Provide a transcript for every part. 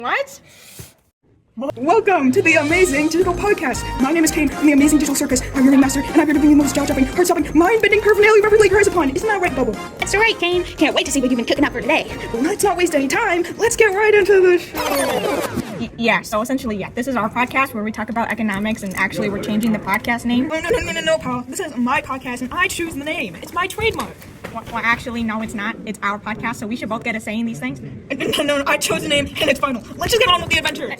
What? Welcome to the Amazing Digital Podcast. My name is Caine from the Amazing Digital Circus. I'm your master, and I'm here to bring you the most jaw-dropping, heart-stopping, mind-bending paraphernalia you've ever laid your eyes upon. Isn't that right, Bubble? That's right, Caine. Can't wait to see what you've been cooking up for today. Well, let's not waste any time. Let's get right into the show. Yeah, so essentially, this is our podcast where we talk about economics, and actually we're changing the podcast name. No, pal. This is my podcast, and I choose the name. It's my trademark. Well, actually, no, it's not. It's our podcast, so we should both get a say in these things. No, I chose the name, and it's final. Let's just get on with the adventure.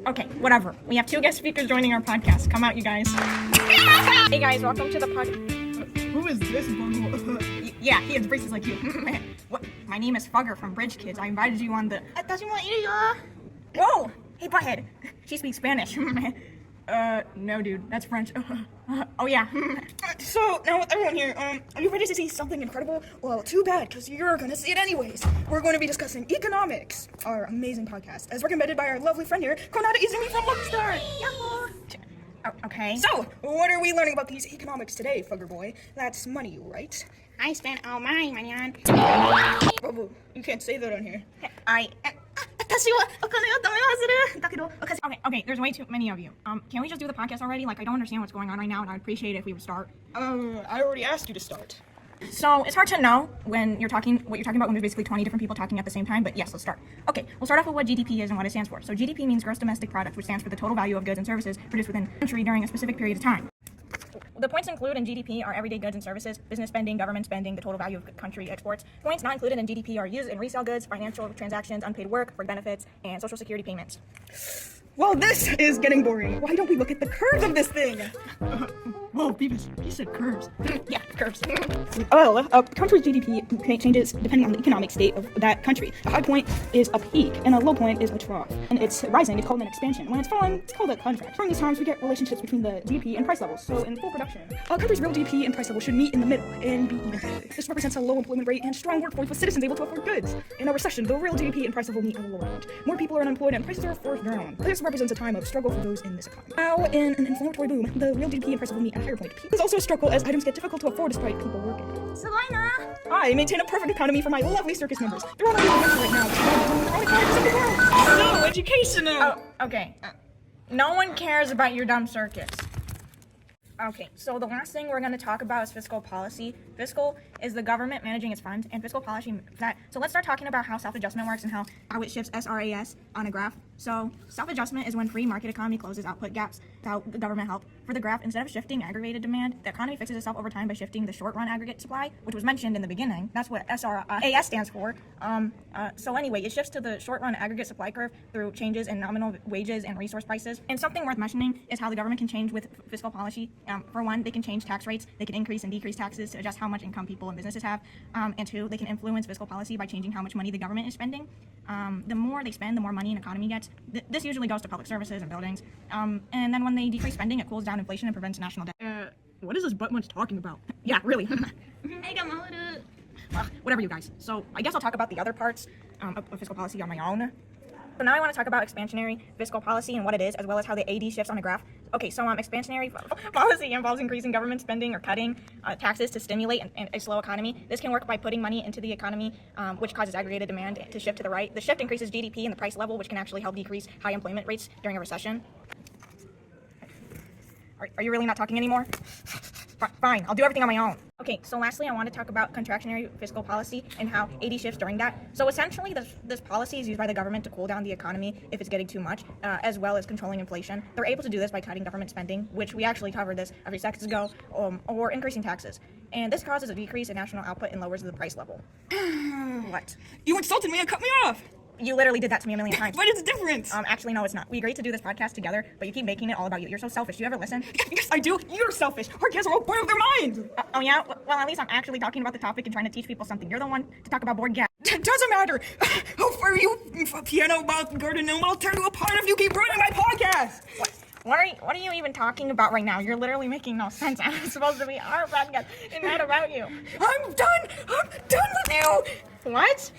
Okay, whatever. We have 2 guest speakers joining our podcast. Come out, you guys. Hey, guys, welcome to the podcast. Who is this bundle? Yeah, he has braces like you. What? My name is Fugger from Bridge Kids. I invited you on the... Whoa! Hey, butthead. She speaks Spanish. No, dude. That's French. Oh, yeah. So, now with everyone here, are you ready to see something incredible? Well, too bad, because you're going to see it anyways. We're going to be discussing economics, our amazing podcast, as recommended by our lovely friend here, Konada Izumi from Luckstar. Okay. So, what are we learning about these economics today, Fugger boy? That's money, right? I spent all my money on... Bubble, you can't say that on here. Okay, there's way too many of you. Can we just do the podcast already? Like, I don't understand what's going on right now, and I'd appreciate it if we would start. I already asked you to start. So, it's hard to know when what you're talking about when there's basically 20 different people talking at the same time, but yes, let's start. Okay, we'll start off with what GDP is and what it stands for. So, GDP means gross domestic product, which stands for the total value of goods and services produced within a country during a specific period of time. The points included in GDP are everyday goods and services, business spending, government spending, the total value of country exports. Points not included in GDP are used in resale goods, financial transactions, unpaid work, for benefits, and social security payments. Well, this is getting boring. Why don't we look at the curves of this thing? Whoa, Beavis, you said curves. Yeah, curves. Well, a country's GDP changes depending on the economic state of that country. A high point is a peak, and a low point is a trough. And it's rising, it's called an expansion. When it's falling, it's called a contract. During these times, we get relationships between the GDP and price levels. So in full production, a country's real GDP and price level should meet in the middle and be even. This represents a low employment rate and strong workforce with citizens able to afford goods. In a recession, the real GDP and price level meet on the lower end. More people are unemployed and prices are forced down. This represents a time of struggle for those in this economy. Now, in an inflammatory boom, the real GDP and price level meet at a higher point. Peak is also a struggle as items get difficult to afford despite people working. Selena! I maintain a perfect economy for my lovely circus members. They're all over the right now. So educational! Oh, okay. No one cares about your dumb circus. Okay, so the last thing we're going to talk about is fiscal policy. Fiscal is the government managing its funds, and fiscal policy that. So let's start talking about how self-adjustment works and how it shifts SRAS on a graph. So self-adjustment is when free market economy closes output gaps without the government help. For the graph, instead of shifting aggregated demand, the economy fixes itself over time by shifting the short-run aggregate supply, which was mentioned in the beginning. That's what SRAS stands for. So anyway, it shifts to the short-run aggregate supply curve through changes in nominal wages and resource prices. And something worth mentioning is how the government can change with fiscal policy. For one, they can change tax rates. They can increase and decrease taxes to adjust how much income people and businesses have. And 2, they can influence fiscal policy by changing how much money the government is spending. The more they spend, the more money an economy gets. This usually goes to public services and buildings. And then when they decrease spending, it cools down inflation and prevents national debt. What is this butt munch talking about? Yeah, really. Whatever, you guys. So I guess I'll talk about the other parts of fiscal policy on my own. So now I want to talk about expansionary fiscal policy and what it is, as well as how the AD shifts on a graph. Okay, so expansionary policy involves increasing government spending or cutting taxes to stimulate a slow economy. This can work by putting money into the economy, which causes aggregated demand to shift to the right. The shift increases GDP and the price level, which can actually help decrease high employment rates during a recession. Are you really not talking anymore? Fine, I'll do everything on my own. Okay, so lastly, I want to talk about contractionary fiscal policy and how AD shifts during that. So essentially, this policy is used by the government to cool down the economy if it's getting too much, as well as controlling inflation. They're able to do this by cutting government spending, which we actually covered this a few seconds ago, or increasing taxes. And this causes a decrease in national output and lowers the price level. What? You insulted me and cut me off! You literally did that to me a million times. What is the difference? Actually, no, it's not. We agreed to do this podcast together, but you keep making it all about you. You're so selfish. Do you ever listen? Yes, I do. You're selfish. Our kids are all bored of their minds. Oh, yeah? Well, at least I'm actually talking about the topic and trying to teach people something. You're the one to talk about board gaps. It doesn't matter. How far you piano mouth garden gnome, I'll tear you apart if you keep ruining my podcast. What are you even talking about right now? You're literally making no sense. I'm supposed to be our podcast and not about you. I'm done with you. What?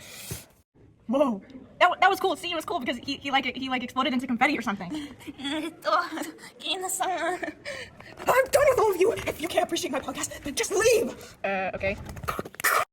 Whoa. That was cool. See, it was cool because he exploded into confetti or something. I'm done with all of you. If you can't appreciate my podcast, then just leave. Okay.